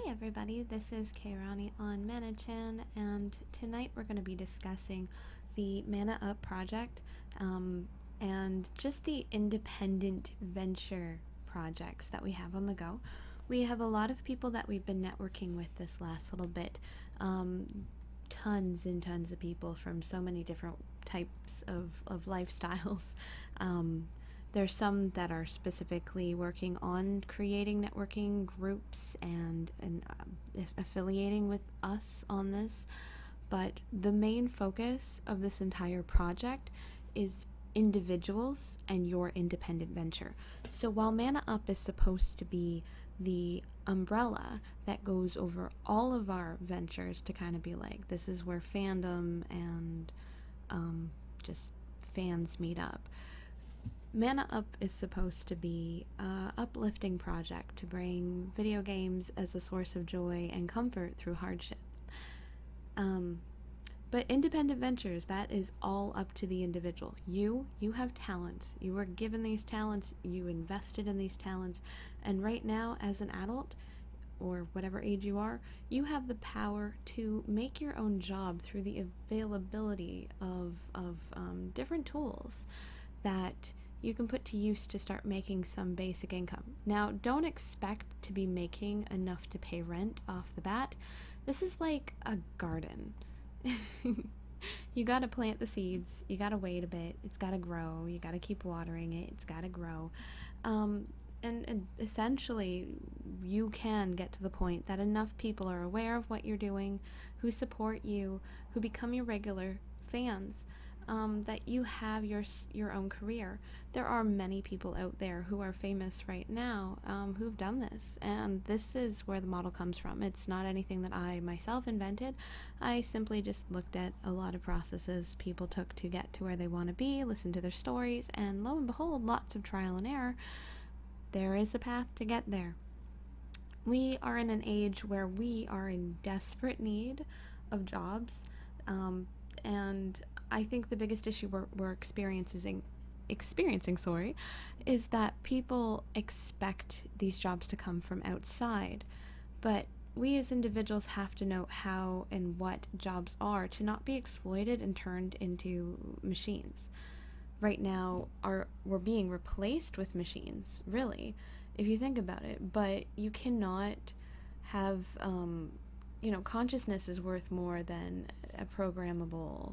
Hi everybody, this is Kairani on ManaChan, and tonight we're going to be discussing the ManaUp project and just the independent venture projects that we have on the go. We have a lot of people that we've been networking with this last little bit, tons and tons of people from so many different types of lifestyles. There's some that are specifically working on creating networking groups and affiliating with us on this, but the main focus of this entire project is individuals and your independent venture. So while ManaUp is supposed to be the umbrella that goes over all of our ventures to kind of be like, this is where fandom and just fans meet up, ManaUp is supposed to be an uplifting project to bring video games as a source of joy and comfort through hardship. But independent ventures, that is all up to the individual. You have talents. You were given these talents. You invested in these talents. And right now, as an adult, or whatever age you are, you have the power to make your own job through the availability of different tools that you can put to use to start making some basic income. Now, don't expect to be making enough to pay rent off the bat. This is like a garden. You gotta plant the seeds, you gotta wait a bit, it's gotta grow, you gotta keep watering it, it's gotta grow. And essentially, you can get to the point that enough people are aware of what you're doing, who support you, who become your regular fans, that you have your own career. There are many people out there who are famous right now who've done this, and this is where the model comes from. It's not anything that I myself invented. I simply just looked at a lot of processes people took to get to where they want to be, listened to their stories, and lo and behold, lots of trial and error. There is a path to get there. We are in an age where we are in desperate need of jobs, and I think the biggest issue we're experiencing, is that people expect these jobs to come from outside, but we as individuals have to know how and what jobs are to not be exploited and turned into machines. Right now, we're being replaced with machines, really, if you think about it, but you cannot have, consciousness is worth more than a programmable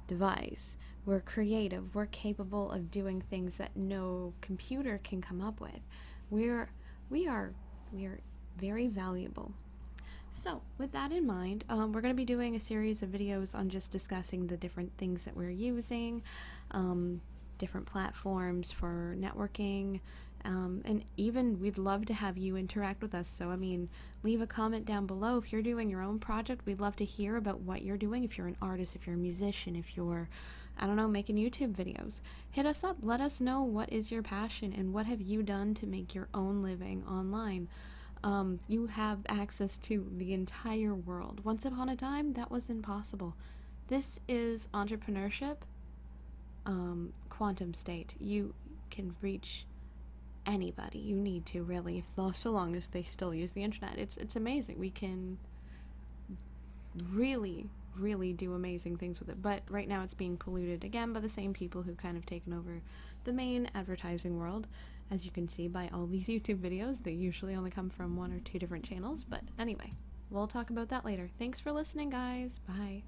device. We're creative, we're capable of doing things that no computer can come up with. We are very valuable. So with that in mind, we're going to be doing a series of videos on just discussing the different things that we're using, different platforms for networking, and even we'd love to have you interact with us. So leave a comment down below if you're doing your own project. We'd love to hear about what you're doing. If you're an artist, if you're a musician, if you're, making YouTube videos, hit us up. Let us know what is your passion and what have you done to make your own living online. You have access to the entire world. Once upon a time, that was impossible. This is entrepreneurship, quantum state. You can reach anybody you need to, really, so long as they still use the internet. It's amazing. We can really do amazing things with it, but right now it's being polluted again by the same people who've kind of taken over the main advertising world, as you can see by all these YouTube videos. They usually only come from 1 or 2 different channels, but anyway, we'll talk about that later. Thanks for listening, guys. Bye.